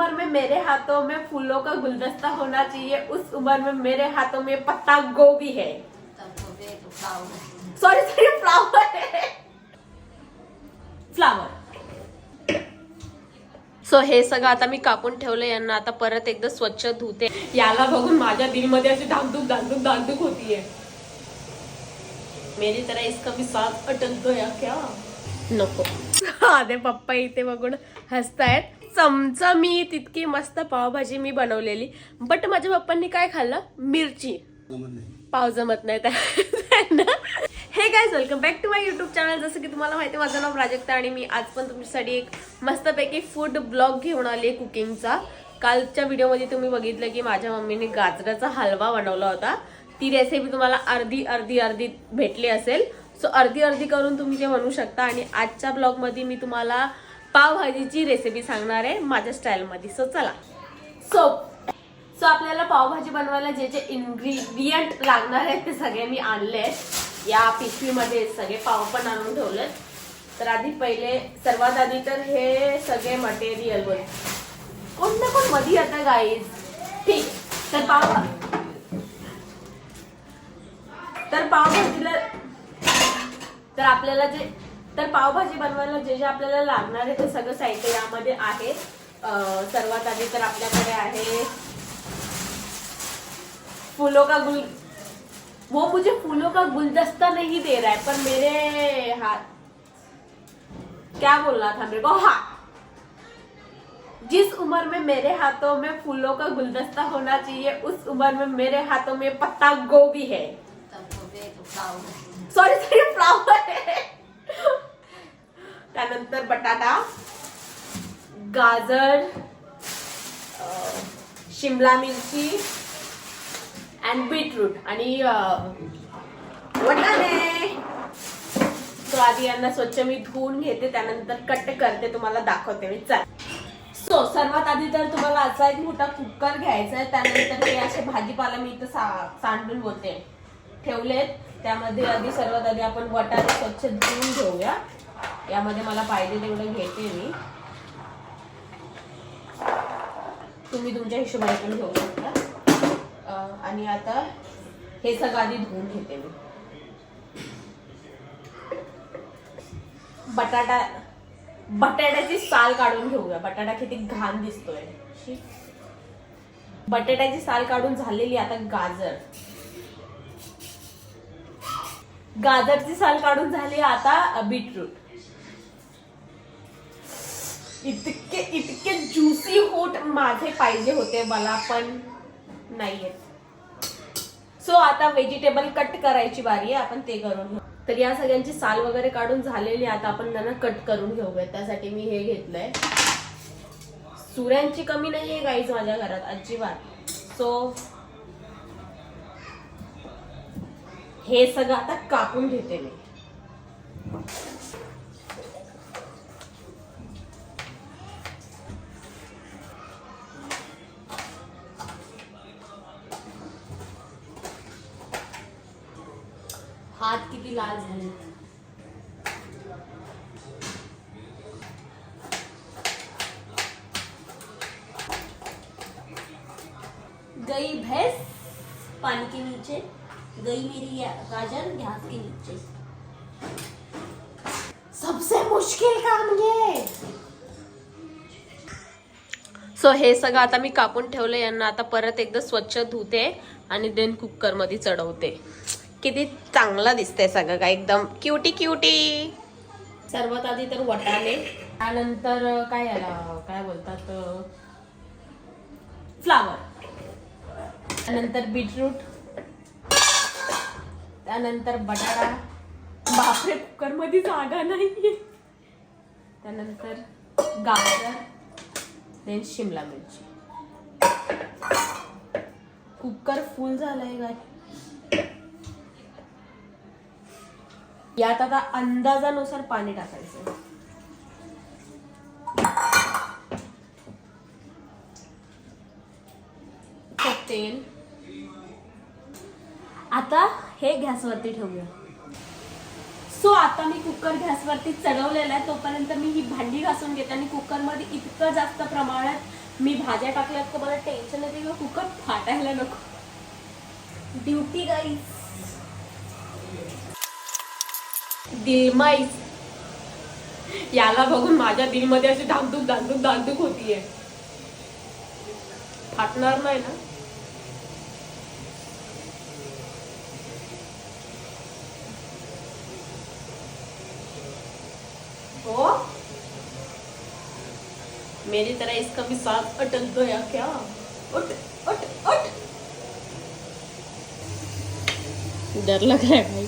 उम्र में मेरे हाथों में फूलों का गुलदस्ता होना चाहिए, उस उम्र में मेरे हाथों में पत्ता गोभी है। सॉरी सॉरी, फ्लावर है, फ्लावर। सो हे सगळं आता मी कापून ठेवलं. यांना आता परत एकदा स्वच्छ धुते. याला बघून माझ्या दिलमध्ये अशी धाकधूक होतीये. मेरी तरह इसका भी साथ अटक गया क्या? नको. अरे पप्पा इथे बघून हसतायत. चमचमीत इतकी मस्त पावभाजी मी बनवलेली, बट माझ्या पप्पांनी काय खाल्लं? मिरची. पाव जमत नाही त्यांना. Hey guys, welcome back to my YouTube channel. जसं की तुम्हाला माहिती, माझं नाव प्राजक्ता आणि मी आज पण तुमच्यासाठी एक मस्तपैकी फूड ब्लॉग घेऊन आली आहे कुकिंगचा. कालच्या व्हिडिओमध्ये तुम्ही बघितलं की माझ्या मम्मीने गाजराचा हलवा बनवला होता. ती रेसिपी तुम्हाला अर्धी भेटली असेल. सो अर्धी करून तुम्ही ते बनवू शकता. आणि आजच्या ब्लॉगमध्ये मी तुम्हाला पावभाजीची रेसिपी सांगणार आहे माझ्या स्टाईलमध्ये. सो चला. सो आपल्याला पावभाजी बनवायला जे जे इन्ग्रेडियंट लागणार आहेत ते सगळे मी आणले आहेत. या पिशवीमध्ये सगळे पाव पण आणून ठेवलेत. तर सर्वात आधी तर हे सगळे मटेरियल बोल कोण ना कोण मध्ये आता गाईज. ठीक. तर पावभाजीला पावभाजी बनवायला जे जे आपल्याला लागणार आहे ते सगळं साहित्य यामध्ये आहे. सर्वात आधी तर आपल्याकडे आहे वो मुझे फूलों का गुलदस्ता नहीं दे रहा है, पर मेरे हाथ क्या बोलना था मेरे को. हाँ, जिस उम्र में मेरे हाथों में फूलों का गुलदस्ता होना चाहिए, उस उम्र में मेरे हाथों में पत्ता गोभी है. सॉरी सॉरी, फ्लावर है. त्यानंतर बटाटा, गाजर, शिमला मिरची अँड बीटरूट आणि वाटाणे. तो आधी यांना स्वच्छ मी धुवून घेते, त्यानंतर कट करते, तुम्हाला दाखवते मी. चल. सो सर्वात आधी तर तुम्हाला असा एक मोठा कुकर घ्यायचा आहे. त्यानंतर हे असे भाजीपाला मी इथं सांडून होते ठेवलेत. त्यामध्ये सर्वात आधी आपण वाटाणे स्वच्छ धुवून घेऊया. यामध्ये मला पाहिजे तेवढं घेते मी. तुम्ही तुमच्या हिशोबाने पण घेऊ शकता. आणि आता हे सगळं आधी धुवून घेते मी. बटाट्याची साल काढून घेऊया. बटाटा किती घाण दिसतोय. बटाट्याची साल काढून झालेली. आता गाजरची साल काढून झाली. आता बीटरूट. इतके ज्युसी होट माझे पाहिजे होते, मला पण नाहीये. सो आता व्हेजिटेबल कट करायची बारी आहे. आपण ते करून घेऊ. तर या सगळ्यांची साल वगैरे काढून झालेली. आता आपण त्यांना कट करून घेऊया. त्यासाठी मी हे घेतलंय. सुऱ्यांची कमी नाहीये गाईज माझ्या घरात अजिबात. सो हे सगळं आता कापून घेते मी. हात किती लाल झाले. गई भैंस पानी के नीचे, गई मेरी गाजर घास के नीचे. सबसे मुश्किल काम ये. सो हे सगळं आता मी कापून ठेवलं. यांना आता परत एकदा स्वच्छ धुते आणि देन कुकर मध्ये चढवते. किती चांगला दिसतंय सगळं काय, एकदम क्युटी. सर्वात आधी तर वाटाणे, त्यानंतर काय बोलतात फ्लावर, त्यानंतर बीटरूट, त्यानंतर बटाटा. बापरे, कुकर मध्ये जागा नाहीये. त्यानंतर गाजर, देन शिमला मिरची. कुकर फुल झालंय काय. यात आता अंदाजानुसार पाणी टाकायचं. तेल. आता हे गॅसवरती ठेवूया. सो आता मी कुकर गॅसवरती चढवलेला आहे. तोपर्यंत मी ही भांडी घासून घेते. आणि कुकरमध्ये इतकं जास्त प्रमाणात मी भाज्या टाकल्यात तर मला टेन्शन येते किंवा कुकर फाटायला नको. ड्युटी गाईस. दिलमाईस. याला बघून माझ्या दिलमध्ये अशी धाकधूक धाकधूक धाकधूक होतीये. फाटणार नाही ना? हो, मेरी तरह इसका भी सांस अटक गया क्या? उठ उठ उठ. डर लग रहा है भाई.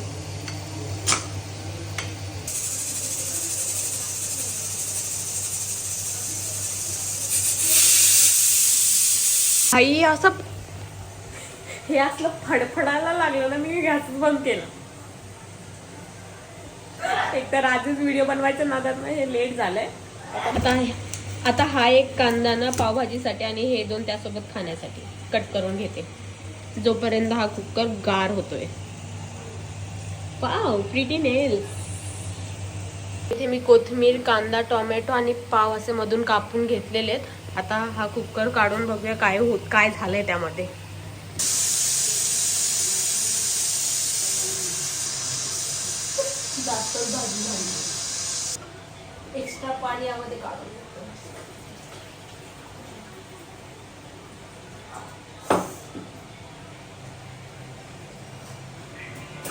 भाई असं हे असलं फडफडायला लागलं ना, मी गॅस बंद केला. एक तर आजच व्हिडिओ बनवायच्या नादात ना हे लेट झालंय. आता हा एक कांदा ना पावभाजीसाठी आणि हे दोन त्यासोबत खाण्यासाठी कट करून घेते, जोपर्यंत हा कुकर गार होतोय. Wow, pretty nails. इथे मी कोथिंबीर, कांदा, टोमॅटो आणि पाव असे मधून कापून घेतलेले आहेत. आता हा कुकर काढून बघूया काय झालंय त्यामध्ये. जास्त भाजी झाली. एक्स्ट्रा पाणी यामध्ये काढून घेतो.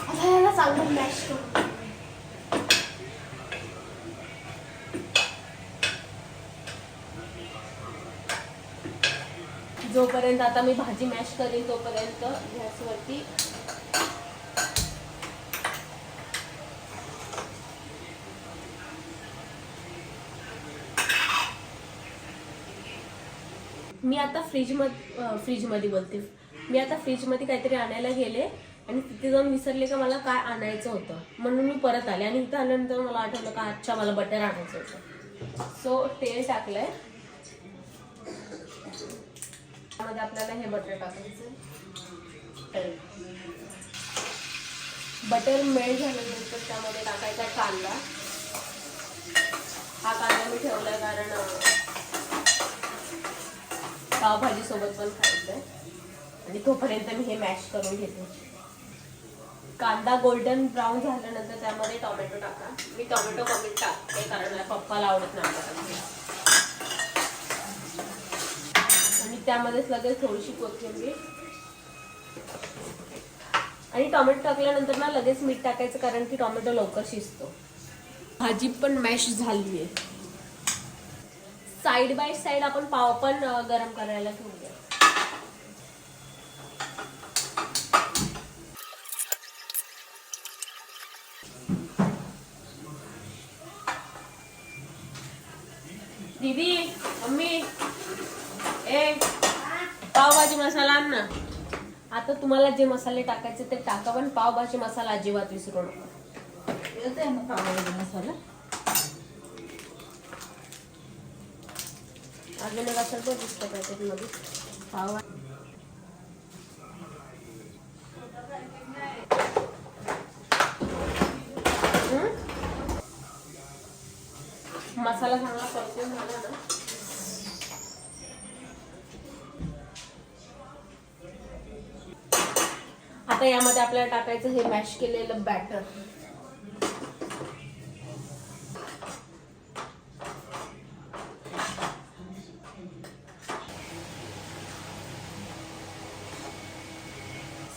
आता याला चांगलं मॅश करून. जोपर्यंत आता मी भाजी मॅश करेन तोपर्यंत गॅसवरती मी आता फ्रीजमध्ये बोलते. मी आता फ्रीजमध्ये काहीतरी आणायला गेले आणि तिथे जाऊन विसरले का मला काय आणायचं होतं, म्हणून मी परत आले आणि इथं आल्यानंतर मला आठवलं का अच्छा मला बटर आणायचं होतं. सो तेल टाकलंय. त्यामध्ये आपल्याला हे बटर टाकायचं. बटर मेल्ट झाल्यानंतर त्यामध्ये टाकायचा कांदा. हा कांदा मी ठेवलाय कारण पावभाजी सोबत पण खायचंय आणि तोपर्यंत मी हे मॅश करून घेते. कांदा गोल्डन ब्राऊन झाल्यानंतर त्यामध्ये टोमॅटो टाका. मी टोमॅटो कमी टाकते कारण मला पप्पाला आवडत नाही. आणि त्यामध्येच लगेच थोडीशी कोथिंबीर आणि टोमॅटो टाकल्यानंतर ना लगेच मीठ टाकायचं कारण की टोमॅटो लवकर शिजतो. भाजी पण मॅश झाली आहे. साइड बाय साइड आपण पाव पण गरम करायला ठेवूया. दीदी, मम्मी, पावभाजी मसाला आण ना. आता तुम्हाला जे मसाले टाकायचे ते टाका, पण पावभाजी मसाला अजिबात विसरू नका. येते ना पावभाजी मसाला. अजून एक असं दिसतं पॅकेटमध्ये पाव. मसाला चांगला परतून झाला ना, आता यामध्ये आपल्याला टाकायचं हे मॅश केलेलं batter.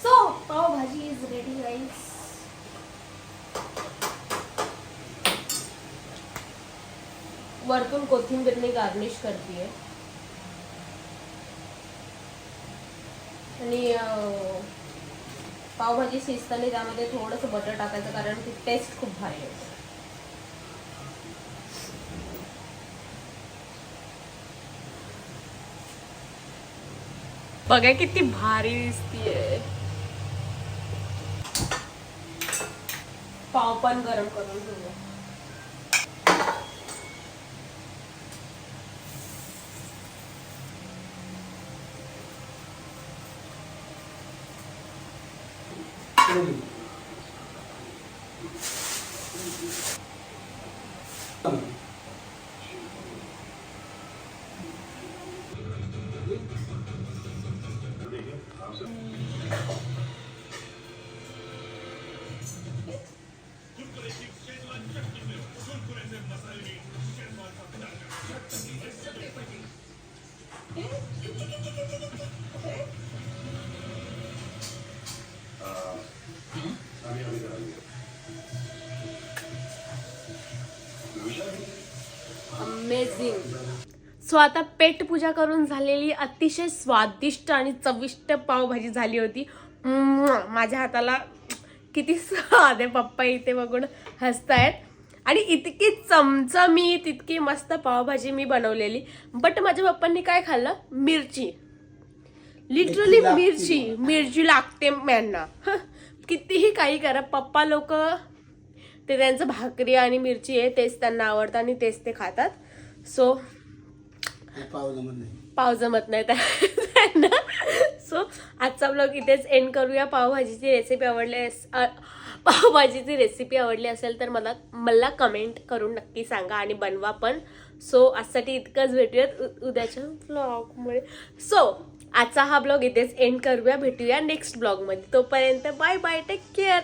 So pav bhaji is ready guys. वरतून कोथिंबीरने गार्निश करते आणि पावभाजी शिजताना त्यामध्ये थोडंसं बटर टाकायचं कारण ती टेस्ट खूप भारी आहे. बघा किती भारी दिसतीये. पाव पण गरम करून घेऊया. अमेझिंग. सो आता पेट पूजा करून झालेली अतिशय स्वादिष्ट आणि चविष्ट पावभाजी झाली होती. माझ्या हाताला किती स्वाद आहे. पप्पा इथे बघून हसतायत. आणि इतकी चमचमीत इतकी मस्त पावभाजी मी बनवलेली. बट माझ्या पप्पांनी काय खाल्लं? मिरची. लिटरली मिरची लागते यांना. कितीही काही करा, पप्पा लोक ते त्यांचं भाकरी आणि मिरची आहे तेच त्यांना आवडतं आणि तेच ते खातात. सो पाव जमत नाही त्यांना. सो आजचा ब्लॉग इथेच एंड करूया. पावभाजीची रेसिपी आवडली असेल तर मला कमेंट करून नक्की सांगा आणि बनवा पण. सो आजसाठी इतकंच. भेटूयात उद्याच्या ब्लॉगमुळे. सो आजचा हा ब्लॉग इथेच एंड करूया. भेटूया नेक्स्ट ब्लॉगमध्ये. तोपर्यंत बाय बाय, टेक केअर.